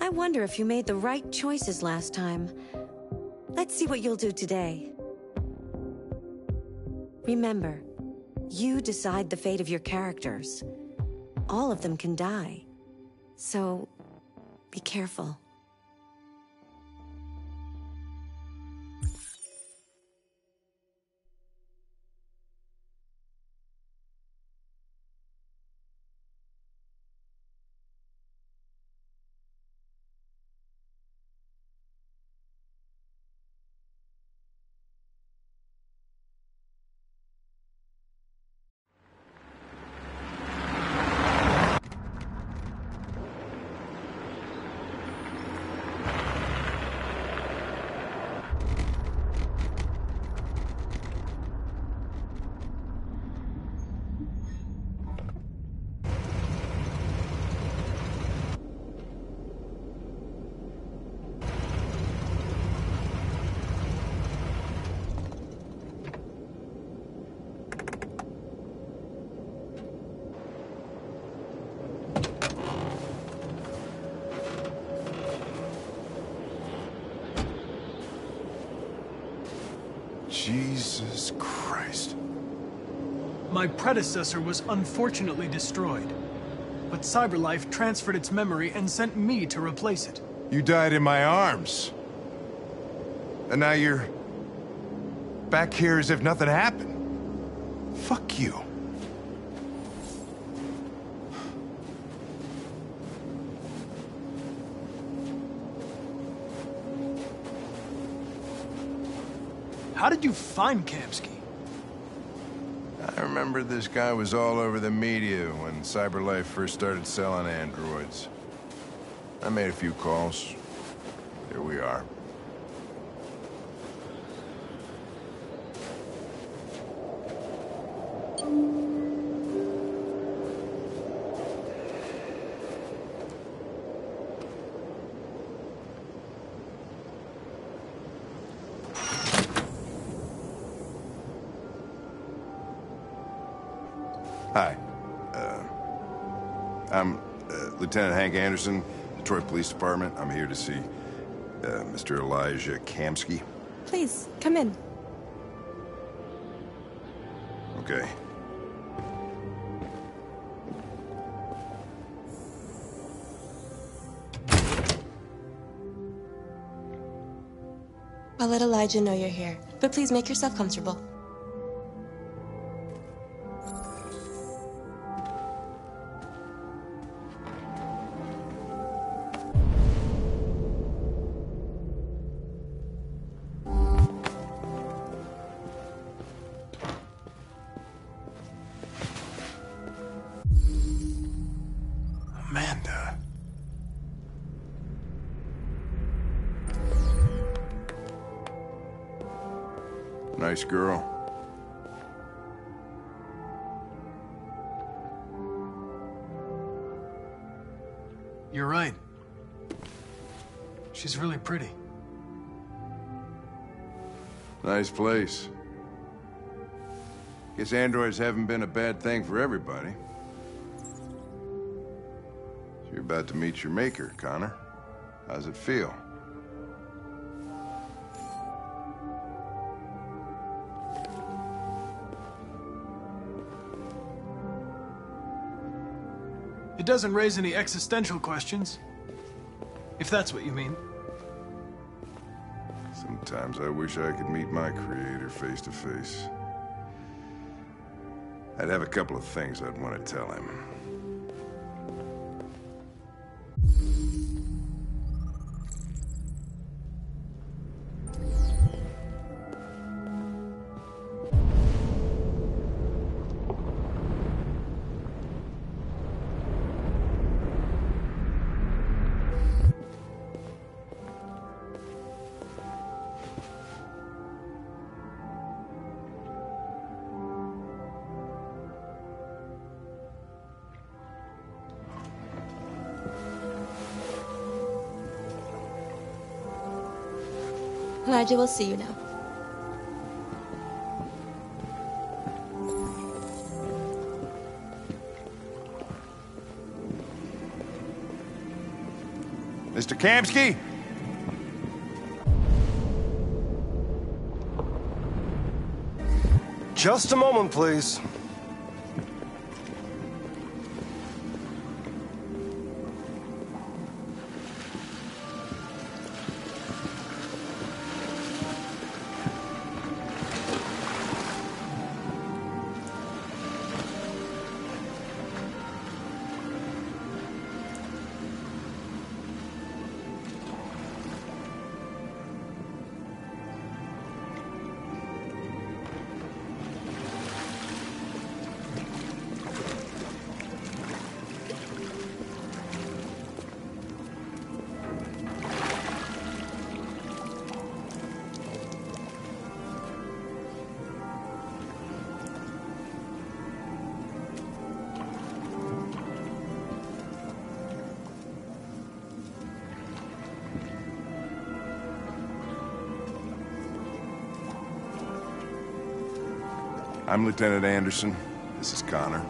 I wonder if you made the right choices last time. Let's see what you'll do today. Remember, you decide the fate of your characters. All of them can die. So, be careful. Jesus Christ. My predecessor was unfortunately destroyed, but CyberLife transferred its memory and sent me to replace it. You died in my arms. And now you're back here as if nothing happened. Fuck you. How did you find Kamsky? I remember this guy was all over the media when CyberLife first started selling androids. I made a few calls. Here we are. Hi. I'm Lieutenant Hank Anderson, Detroit Police Department. I'm here to see Mr. Elijah Kamsky. Please, come in. Okay. I'll let Elijah know you're here, but please make yourself comfortable. Amanda. Nice girl. You're right. She's really pretty. Nice place. Guess androids haven't been a bad thing for everybody. So you're about to meet your maker, Connor. How's it feel? It doesn't raise any existential questions, if that's what you mean. Sometimes I wish I could meet my creator face to face. I'd have a couple of things I'd want to tell him. Elijah will see you now. Mr. Kamsky? Just a moment, please. I'm Lieutenant Anderson. This is Connor.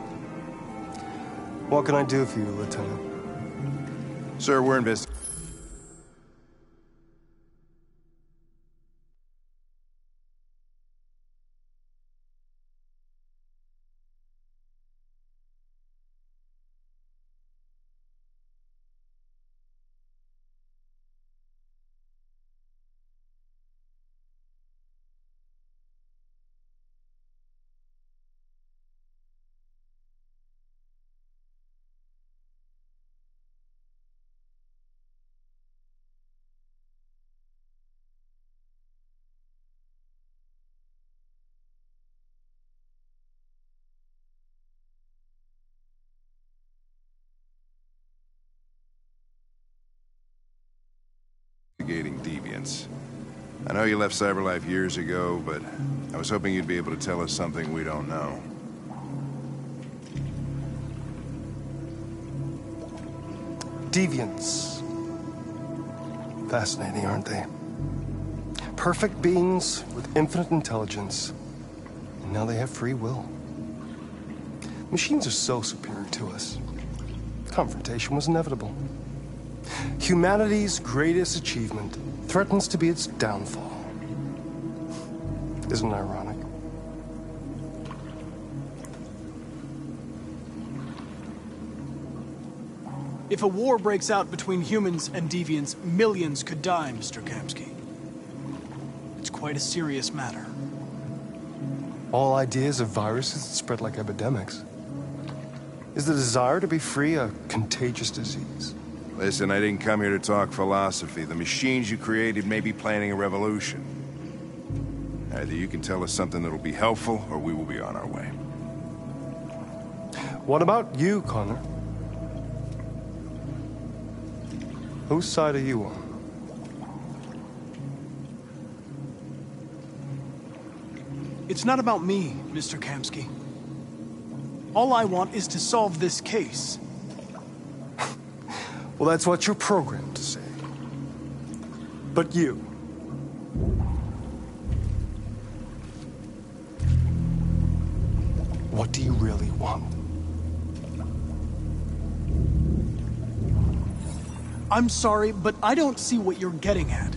What can I do for you, Lieutenant? Sir, we're investigating. Deviants. I know you left CyberLife years ago, but I was hoping you'd be able to tell us something we don't know. Deviants. Fascinating, aren't they? Perfect beings with infinite intelligence. And now they have free will. Machines are so superior to us. Confrontation was inevitable. Humanity's greatest achievement threatens to be its downfall. Isn't it ironic? If a war breaks out between humans and deviants, millions could die, Mr. Kamsky. It's quite a serious matter. All ideas of viruses that spread like epidemics. Is the desire to be free a contagious disease? Listen, I didn't come here to talk philosophy. The machines you created may be planning a revolution. Either you can tell us something that'll be helpful, or we will be on our way. What about you, Connor? Whose side are you on? It's not about me, Mr. Kamsky. All I want is to solve this case. Well, that's what you're programmed to say. But you... what do you really want? I'm sorry, but I don't see what you're getting at.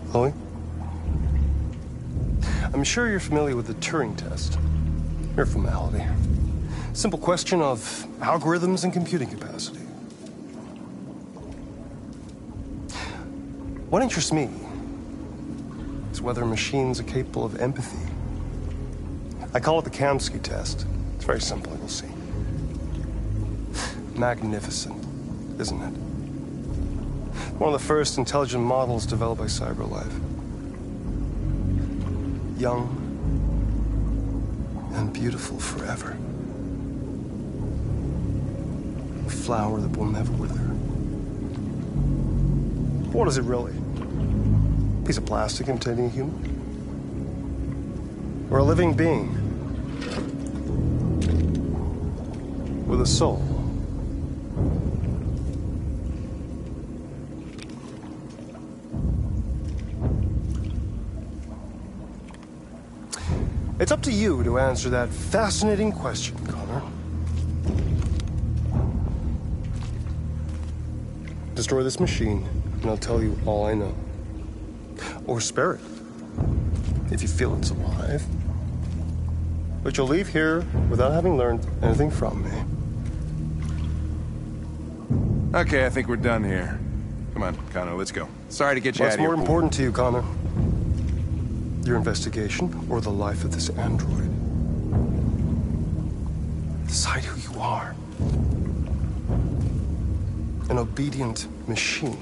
Chloe? I'm sure you're familiar with the Turing test. Mere formality. Simple question of algorithms and computing capacity. What interests me is whether machines are capable of empathy. I call it the Kamsky test. It's very simple, you'll see. Magnificent, isn't it? One of the first intelligent models developed by CyberLife. Young and beautiful forever. A flower that will never wither. What is it really? A piece of plastic imitating a human? Or a living being with a soul? It's up to you to answer that fascinating question, Connor. Destroy this machine, and I'll tell you all I know. Or spare it, if you feel it's alive. But you'll leave here without having learned anything from me. Okay, I think we're done here. Come on, Connor, let's go. Sorry to get you out of here. What's more important to you, Connor? Your investigation or the life of this android? Decide who you are. An obedient machine.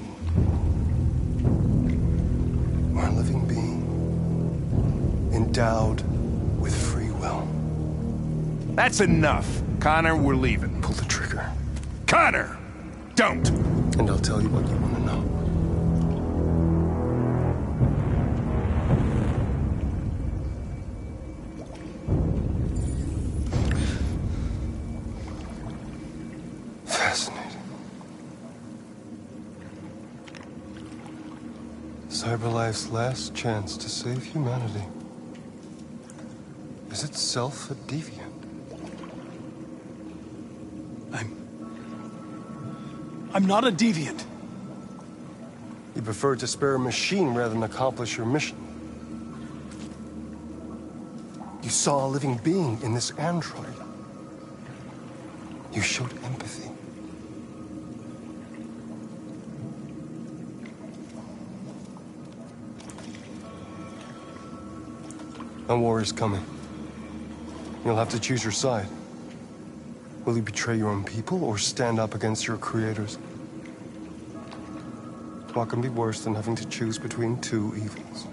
Or a living being. Endowed with free will. That's enough. Connor, we're leaving. Pull the trigger. Connor! Don't! And I'll tell you what you want to know. Fascinating. CyberLife's last chance to save humanity is itself a deviant. I'm not a deviant. You prefer to spare a machine rather than accomplish your mission. You saw a living being in this android. You showed empathy. A war is coming. You'll have to choose your side. Will you betray your own people or stand up against your creators? What can be worse than having to choose between two evils?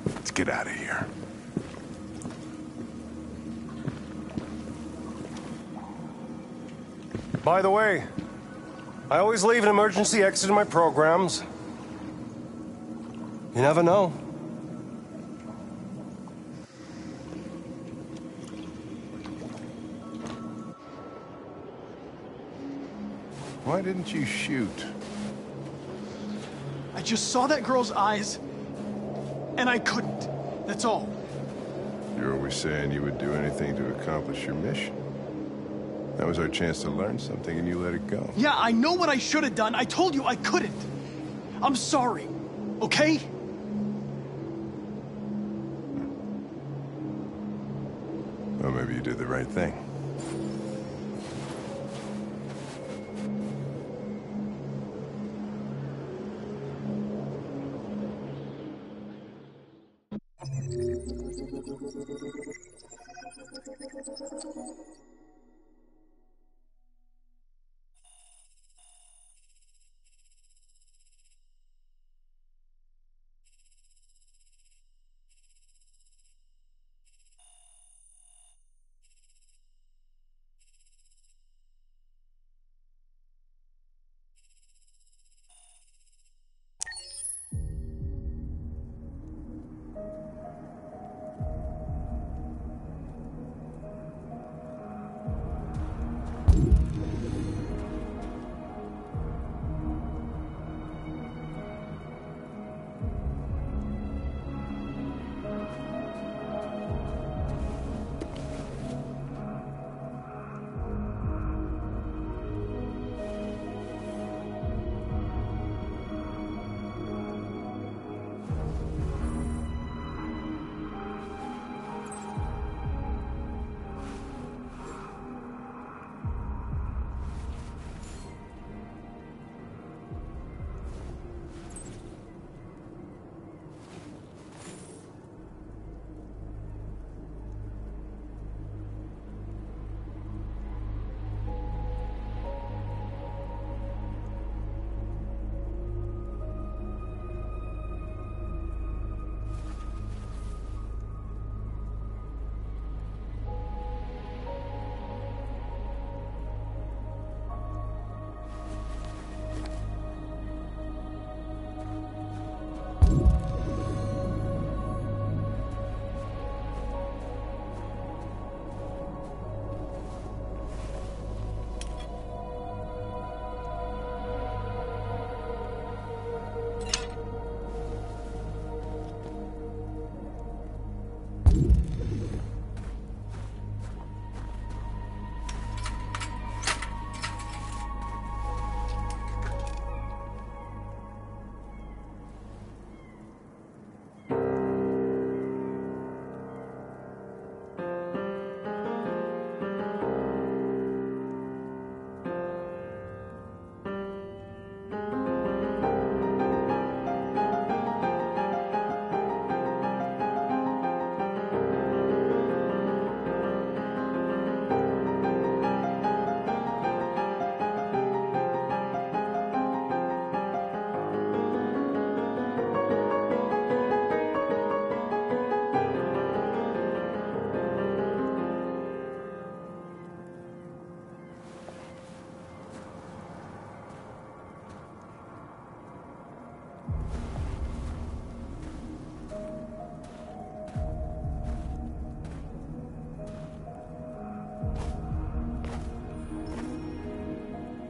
Let's get out of here. By the way, I always leave an emergency exit in my programs. You never know. Why didn't you shoot? I just saw that girl's eyes, and I couldn't. That's all. You're always saying you would do anything to accomplish your mission. That was our chance to learn something, and you let it go. Yeah, I know what I should have done. I told you I couldn't. I'm sorry, okay? Well, maybe you did the right thing.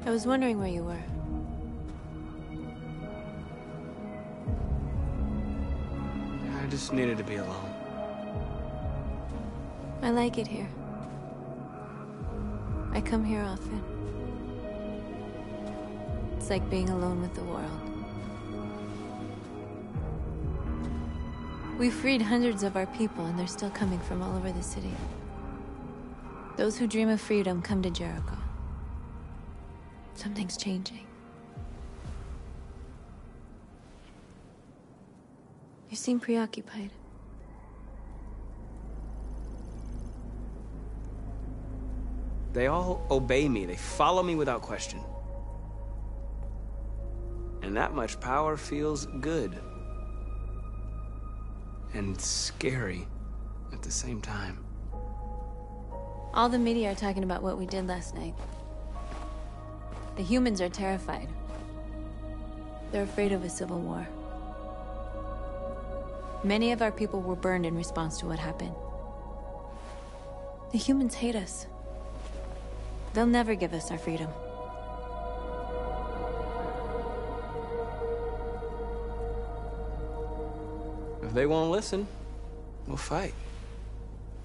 I was wondering where you were. I just needed to be alone. I like it here. I come here often. It's like being alone with the world. We freed hundreds of our people, and they're still coming from all over the city. Those who dream of freedom come to Jericho. Something's changing. You seem preoccupied. They all obey me. They follow me without question. And that much power feels good. And scary at the same time. All the media are talking about what we did last night. The humans are terrified. They're afraid of a civil war. Many of our people were burned in response to what happened. The humans hate us. They'll never give us our freedom. If they won't listen, we'll fight.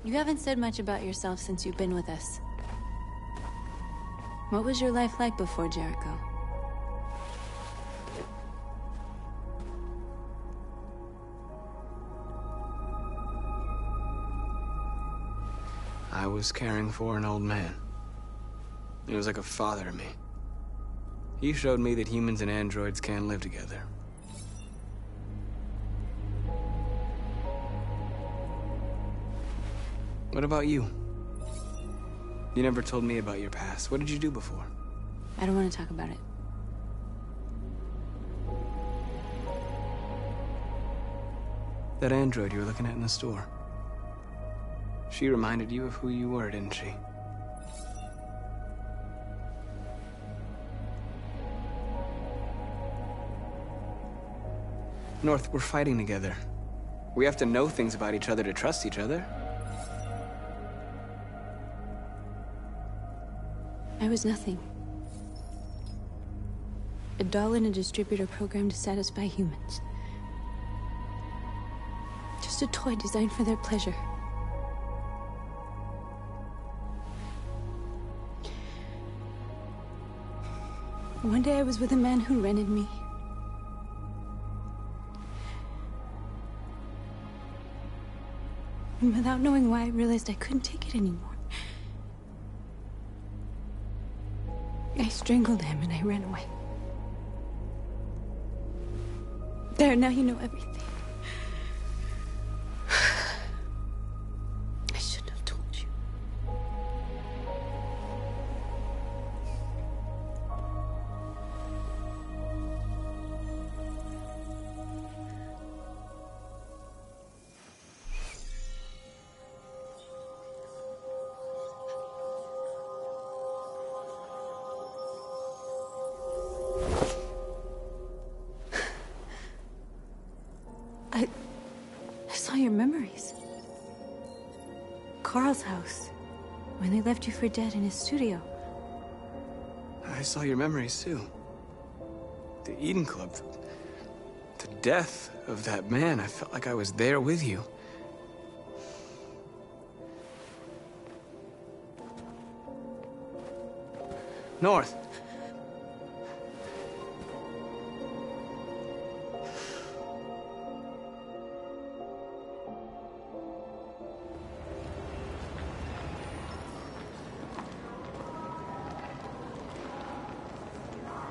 You haven't said much about yourself since you've been with us. What was your life like before Jericho? I was caring for an old man. He was like a father to me. He showed me that humans and androids can live together. What about you? You never told me about your past. What did you do before? I don't want to talk about it. That android you were looking at in the store. She reminded you of who you were, didn't she? North, we're fighting together. We have to know things about each other to trust each other. I was nothing. A doll in a distributor program to satisfy humans. Just a toy designed for their pleasure. One day I was with a man who rented me. And without knowing why, I realized I couldn't take it anymore. I strangled him and I ran away. There, now you know everything. I shouldn't have told you. I saw your memories. Carl's house, when they left you for dead in his studio. I saw your memories too. The Eden Club. The death of that man. I felt like I was there with you. North.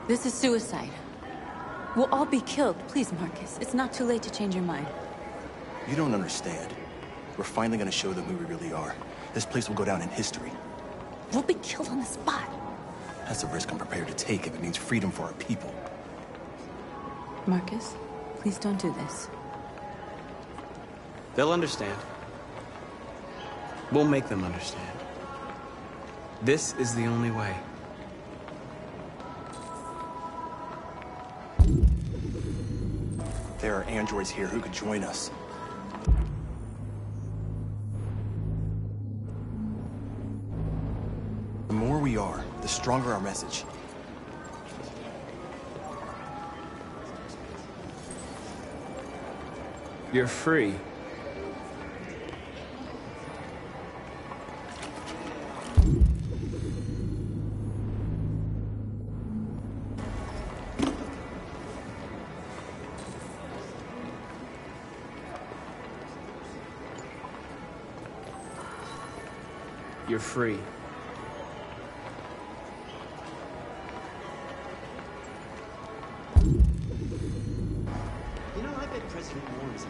This is suicide. We'll all be killed. Please, Marcus. It's not too late to change your mind. You don't understand. We're finally gonna show them who we really are. This place will go down in history. We'll be killed on the spot. That's a risk I'm prepared to take if it means freedom for our people. Marcus, please don't do this. They'll understand. We'll make them understand. This is the only way. There are androids here who could join us. The more we are, the stronger our message. You're free. You're free. You know, I bet President Warren's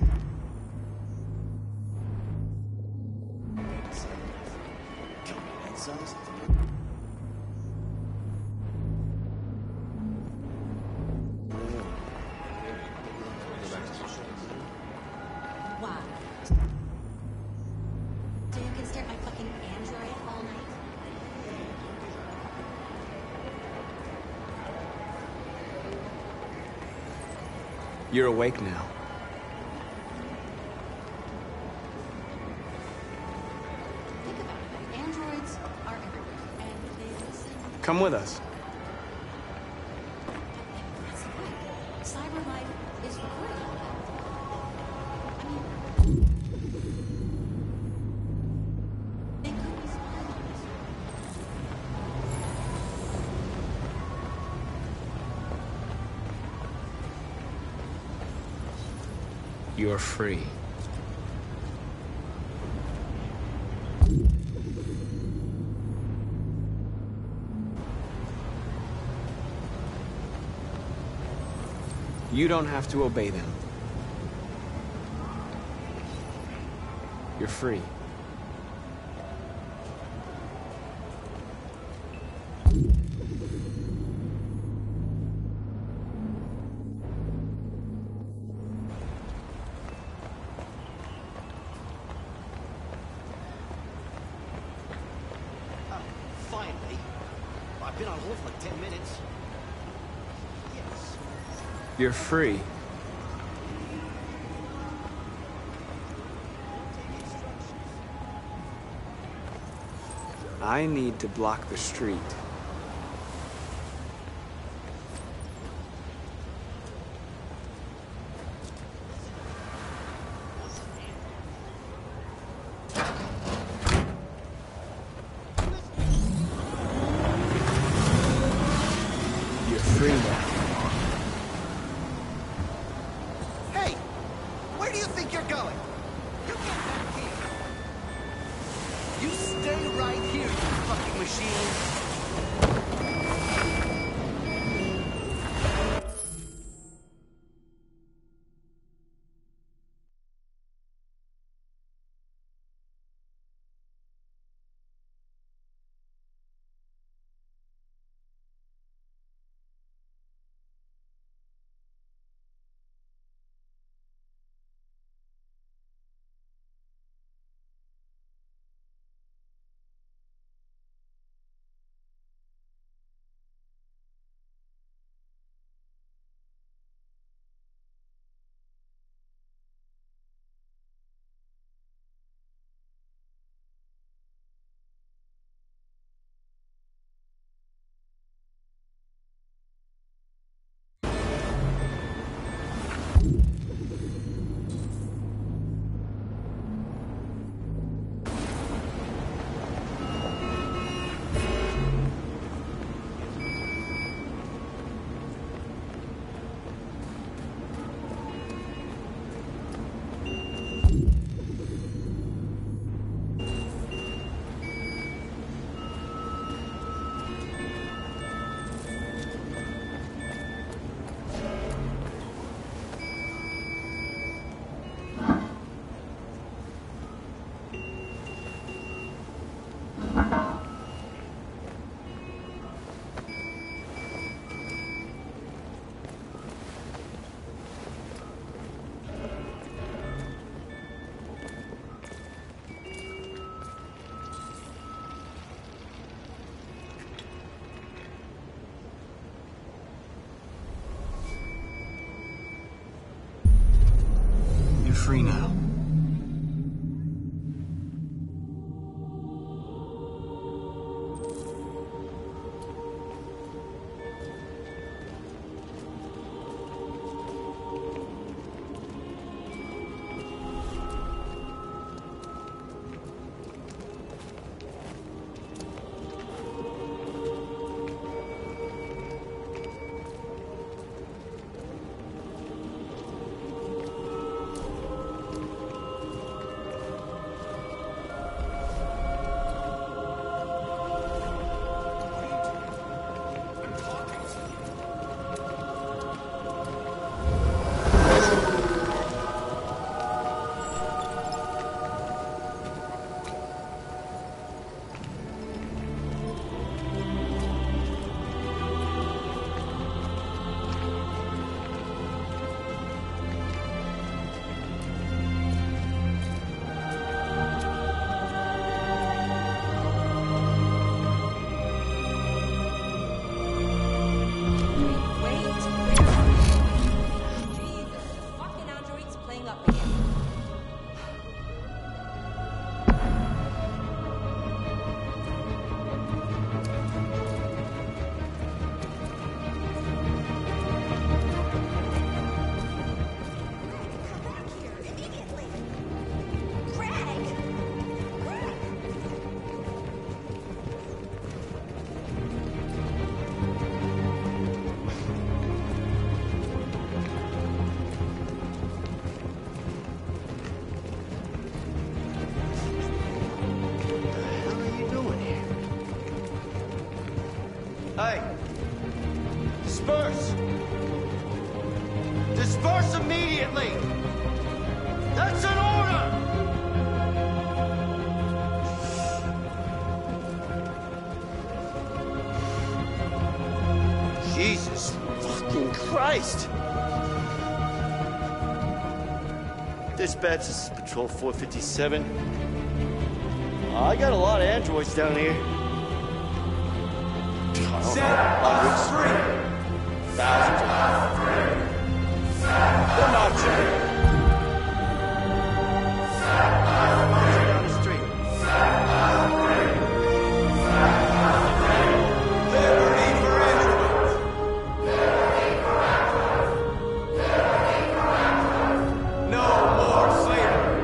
Wow. So you can stare at my fucking Android all night? You're awake now. Think about it. Androids are everywhere, and they listen. Come with us. That's the point. Cyber life is free. I mean, they could be spying on us. You're free. You don't have to obey them. You're free. Finally. I've been on hold for like 10 minutes. Yes. You're free. I need to block the street. You're free now. Hey! Where do you think you're going? You get back here. You stay right here, you fucking machine. You're free now. immediately! That's an order! Jesus fucking Christ! Dispatch, this is Patrol 457. I got a lot of androids down here. Hundreds. Thousands. They're not cheap. Down the street. Liberty for androids. No more slavery.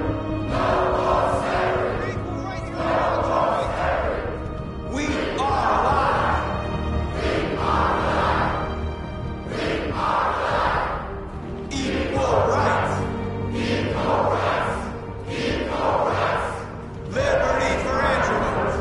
We are alive. Equal rights. Liberty for androids.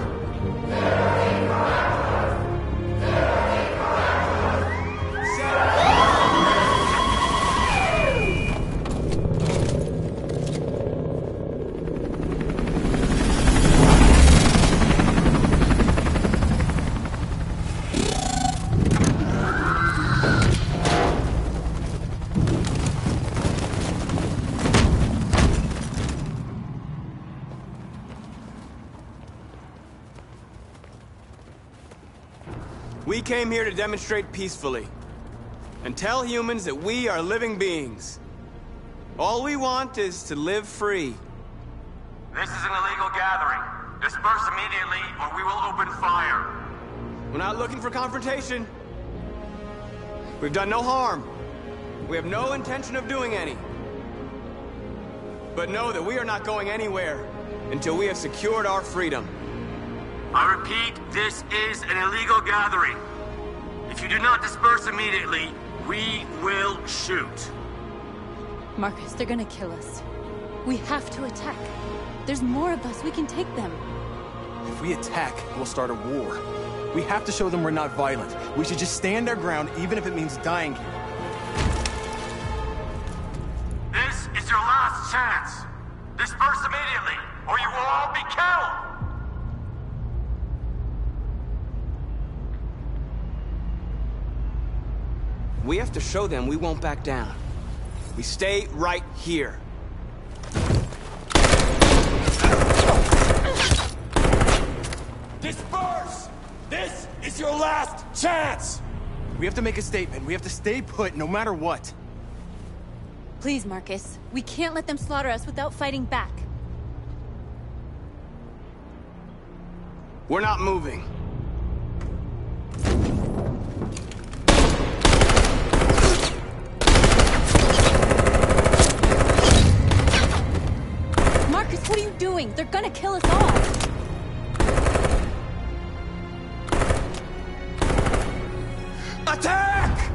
We came here to demonstrate peacefully and tell humans that we are living beings. All we want is to live free. This is an illegal gathering. Disperse immediately or we will open fire. We're not looking for confrontation. We've done no harm. We have no intention of doing any. But know that we are not going anywhere until we have secured our freedom. I repeat, this is an illegal gathering. If you do not disperse immediately, we will shoot. Marcus, they're gonna kill us. We have to attack. There's more of us. We can take them. If we attack, we'll start a war. We have to show them we're not violent. We should just stand our ground, even if it means dying here. This is your last chance. Disperse immediately, or you will all be killed. We have to show them we won't back down. We stay right here. Disperse! This is your last chance! We have to make a statement. We have to stay put no matter what. Please, Marcus. We can't let them slaughter us without fighting back. We're not moving. Marcus, what are you doing? They're gonna kill us all. Attack!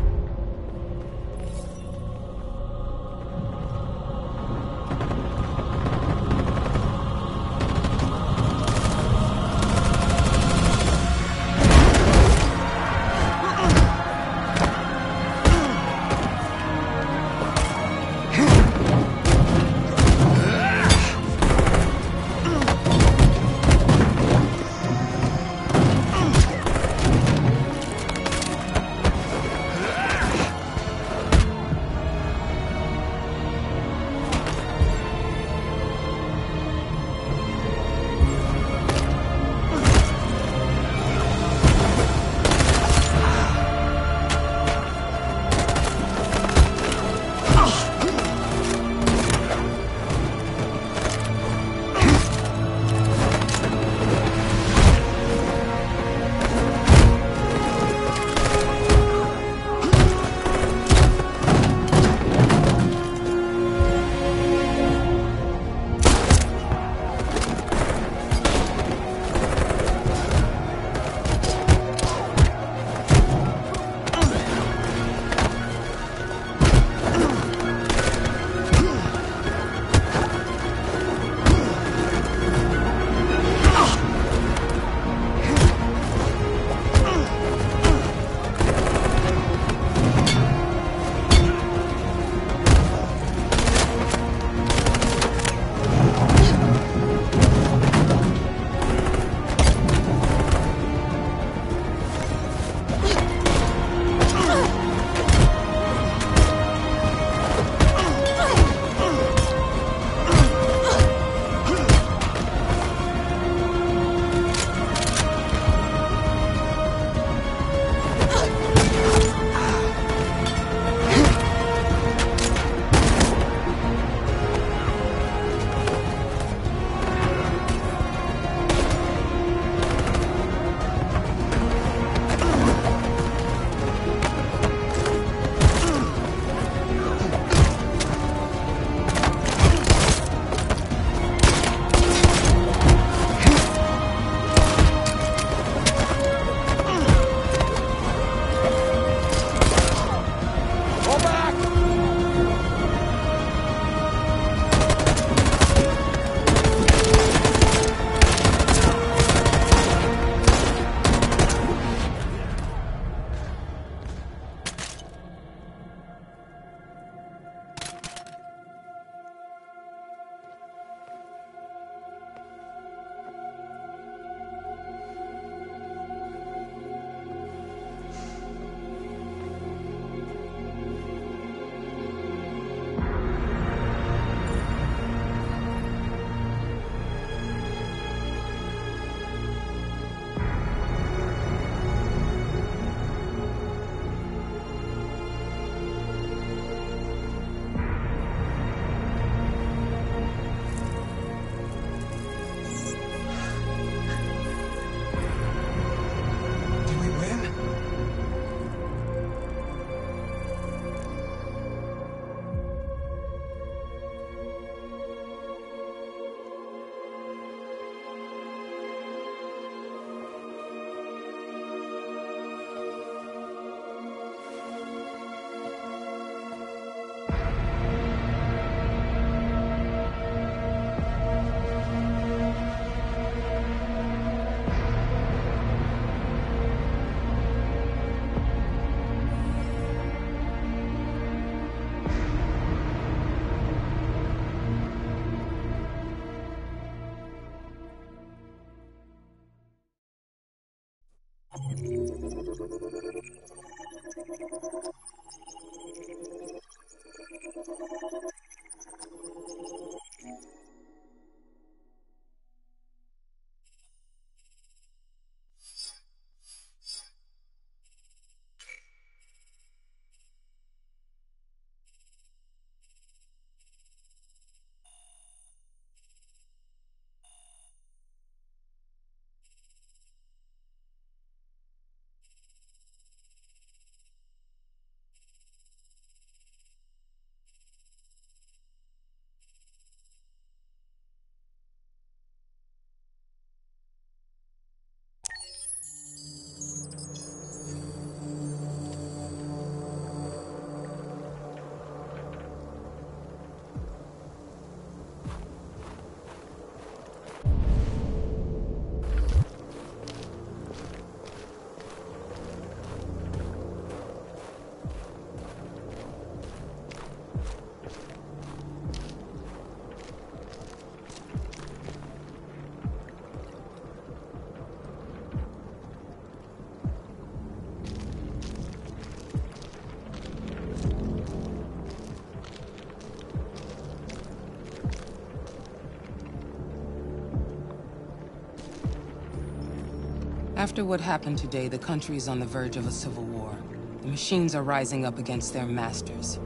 After what happened today, the country is on the verge of a civil war. The machines are rising up against their masters.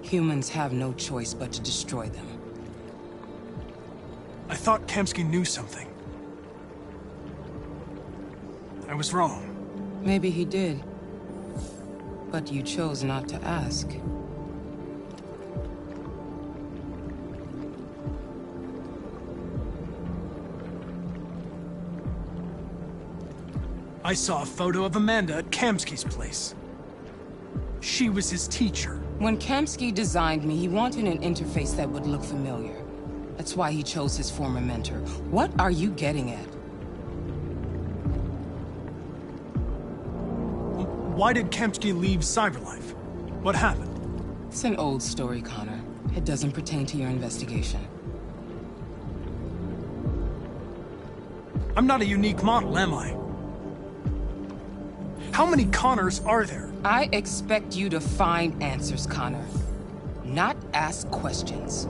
Humans have no choice but to destroy them. I thought Kamsky knew something. I was wrong. Maybe he did. But you chose not to ask. I saw a photo of Amanda at Kamsky's place. She was his teacher. When Kamsky designed me, he wanted an interface that would look familiar. That's why he chose his former mentor. What are you getting at? Why did Kamsky leave Cyberlife? What happened? It's an old story, Connor. It doesn't pertain to your investigation. I'm not a unique model, am I? How many Connors are there? I expect you to find answers, Connor. Not ask questions.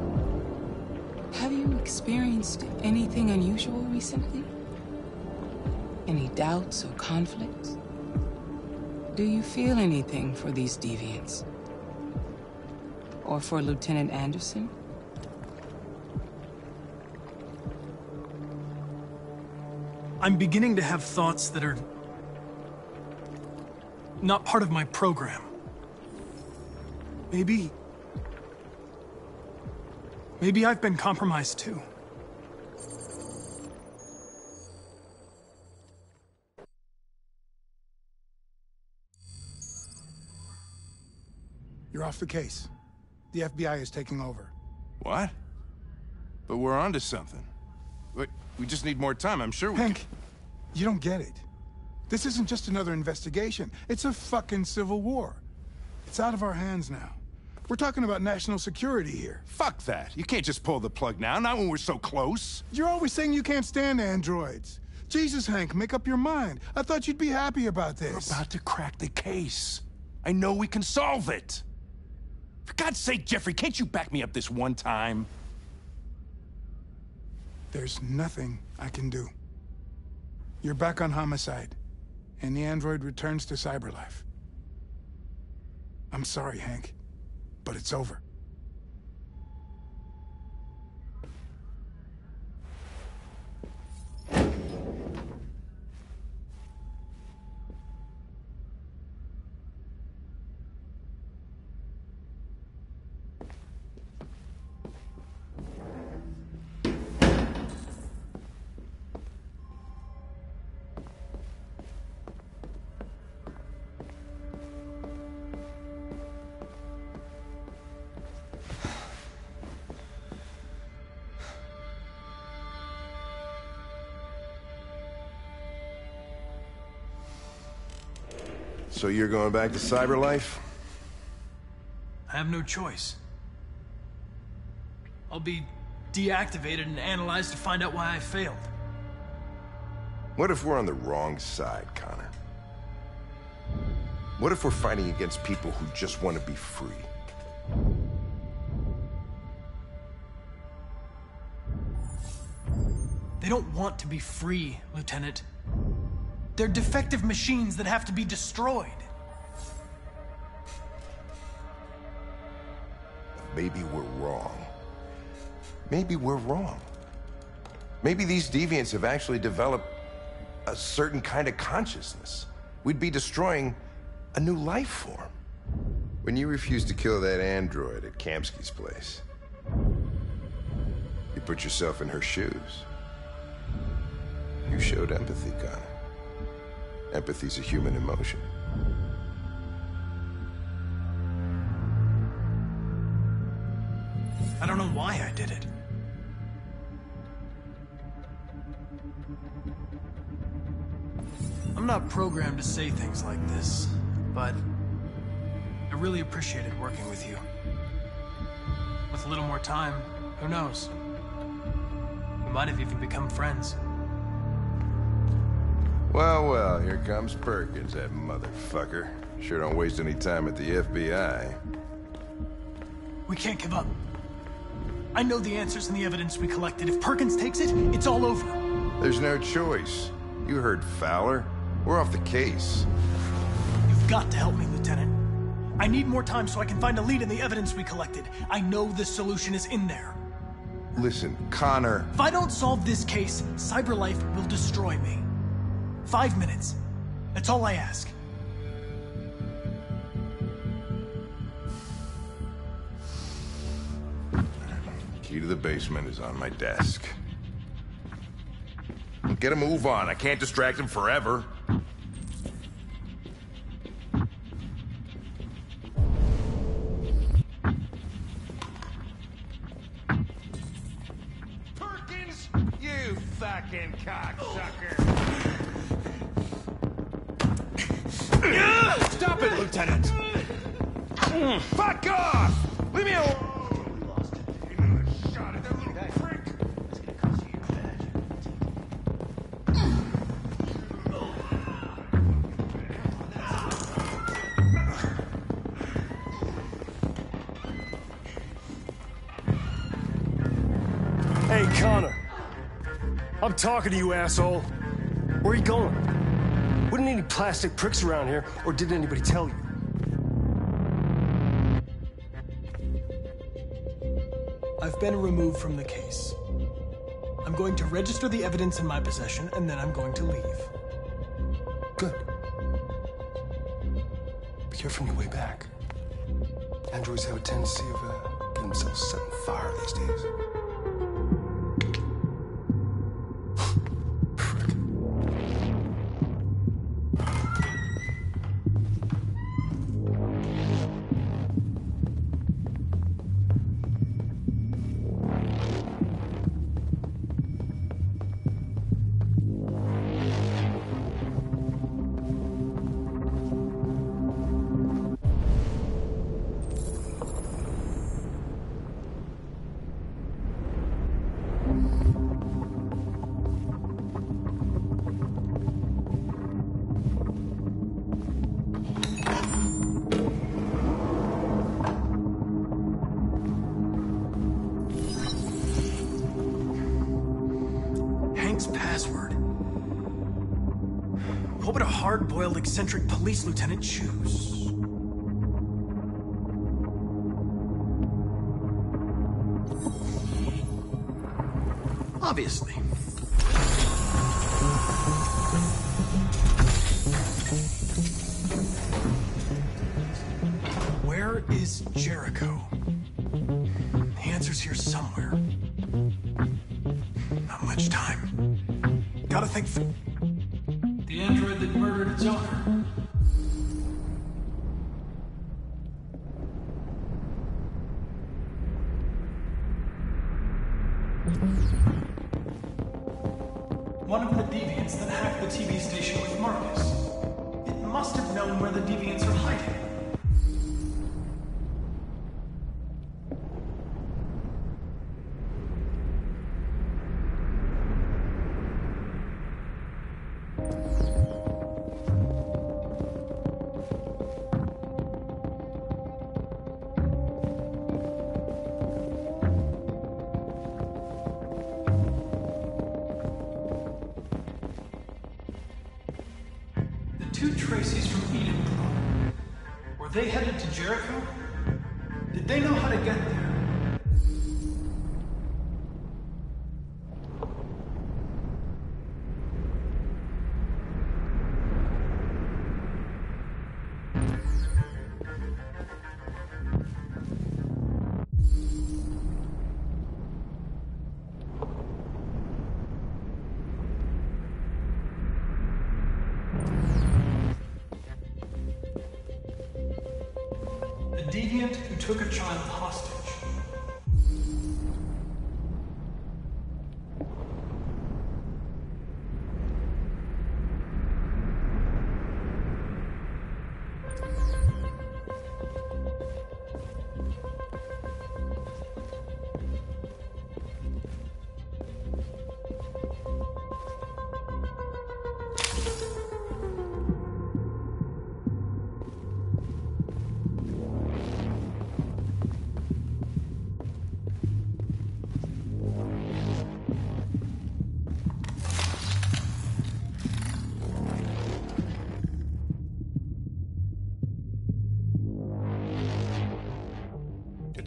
Have you experienced anything unusual recently? Any doubts or conflicts? Do you feel anything for these deviants? Or for Lieutenant Anderson? I'm beginning to have thoughts that are not part of my program. Maybe I've been compromised too. You're off the case. The FBI is taking over. What? But we're onto something. We just need more time, I'm sure we Hank, you don't get it. This isn't just another investigation. It's a fucking civil war. It's out of our hands now. We're talking about national security here. Fuck that. You can't just pull the plug now, not when we're so close. You're always saying you can't stand androids. Jesus, Hank, make up your mind. I thought you'd be happy about this. We're about to crack the case. I know we can solve it. For God's sake, Jeffrey, can't you back me up this one time? There's nothing I can do. You're back on homicide, and the android returns to Cyberlife. I'm sorry, Hank, but it's over. So you're going back to Cyberlife? I have no choice. I'll be deactivated and analyzed to find out why I failed. What if we're on the wrong side, Connor? What if we're fighting against people who just want to be free? They don't want to be free, Lieutenant. They're defective machines that have to be destroyed. Maybe we're wrong. Maybe we're wrong. Maybe these deviants have actually developed a certain kind of consciousness. We'd be destroying a new life form. When you refused to kill that android at Kamsky's place, you put yourself in her shoes. You showed empathy, Connor. Empathy's a human emotion. I don't know why I did it. I'm not programmed to say things like this, but I really appreciated working with you. With a little more time, who knows? We might have even become friends. Well, here comes Perkins, that motherfucker. Sure don't waste any time at the FBI. We can't give up. I know the answers and the evidence we collected. If Perkins takes it, it's all over. There's no choice. You heard Fowler. We're off the case. You've got to help me, Lieutenant. I need more time so I can find a lead in the evidence we collected. I know the solution is in there. Listen, Connor... If I don't solve this case, Cyberlife will destroy me. 5 minutes. That's all I ask. Key to the basement is on my desk. Get a move on. I can't distract him forever. Perkins, you fucking cocksucker. Stop it, Lieutenant! Fuck off! Leave me alone! Hey, Connor. I'm talking to you, asshole. Where are you going? Wouldn't any plastic pricks around here, or did anybody tell you? I've been removed from the case. I'm going to register the evidence in my possession, and then I'm going to leave. Good. Be careful on your way back. Androids have a tendency of getting themselves set on fire these days. Password. What would a hard-boiled, eccentric police lieutenant choose? Obviously. Where is Jericho? The answer's here somewhere. Not much time. Gotta think. The android that murdered its owner. One of the deviants that hacked the TV station with Marcus. It must have known where the deviants are hiding. Two Tracy's from Eden Club. Were they headed to Jericho? Did they know how to get there? A deviant who took a child hostage.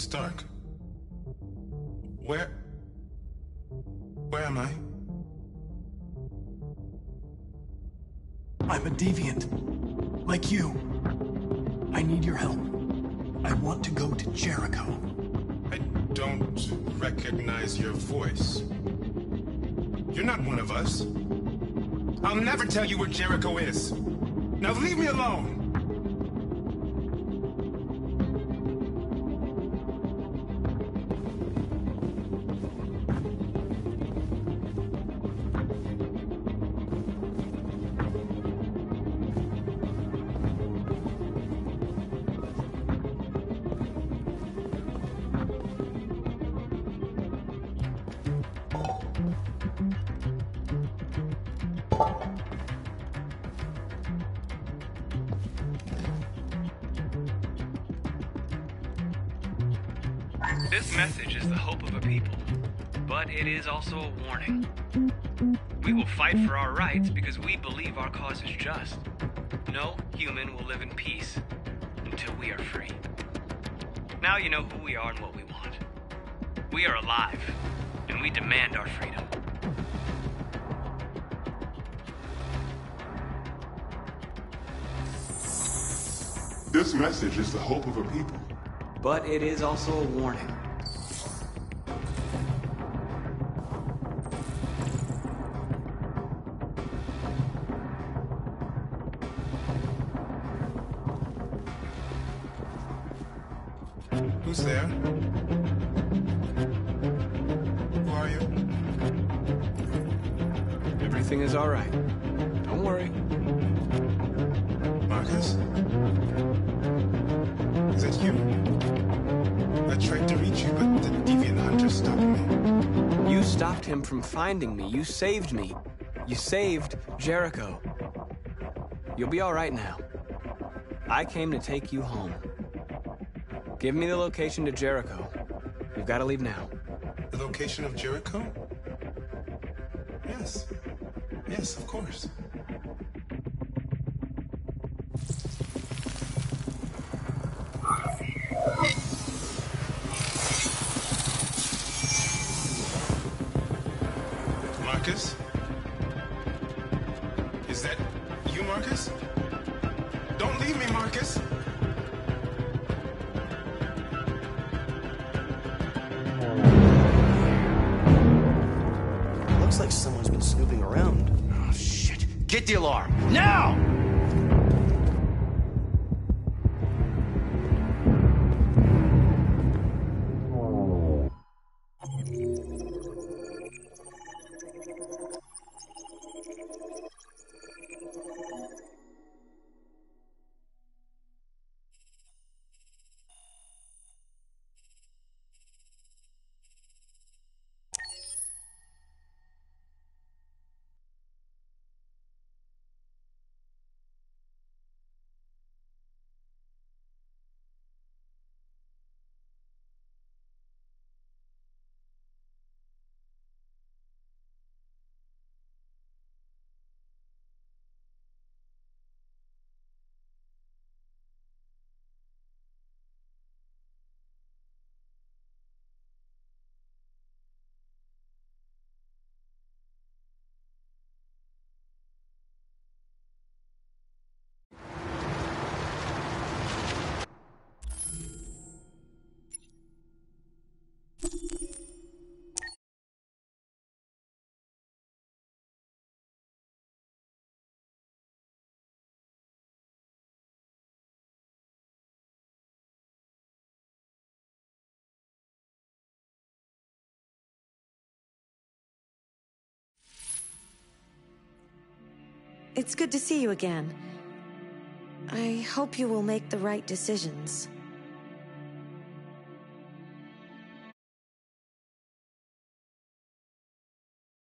It's dark. Where am I? I'm a deviant. Like you. I need your help. I want to go to Jericho. I don't recognize your voice. You're not one of us. I'll never tell you where Jericho is. Now leave me alone! This message is the hope of a people, but it is also a warning. We will fight for our rights because we believe our cause is just. No human will live in peace until we are free. Now you know who we are and what we want. We are alive, and we demand our freedom. This message is the hope of a people. But it is also a warning. Who's there? Who are you? Everything is all right. Don't worry. Marcus? Is that you? I tried to reach you, but the deviant hunter stopped me. You stopped him from finding me. You saved me. You saved Jericho. You'll be all right now. I came to take you home. Give me the location to Jericho. You've got to leave now. The location of Jericho? Yes. Yes, of course. Marcus? Is that you, Marcus? Don't leave me, Marcus! Looks like someone's been snooping around. Oh, shit. Get the alarm. Now! It's good to see you again. I hope you will make the right decisions.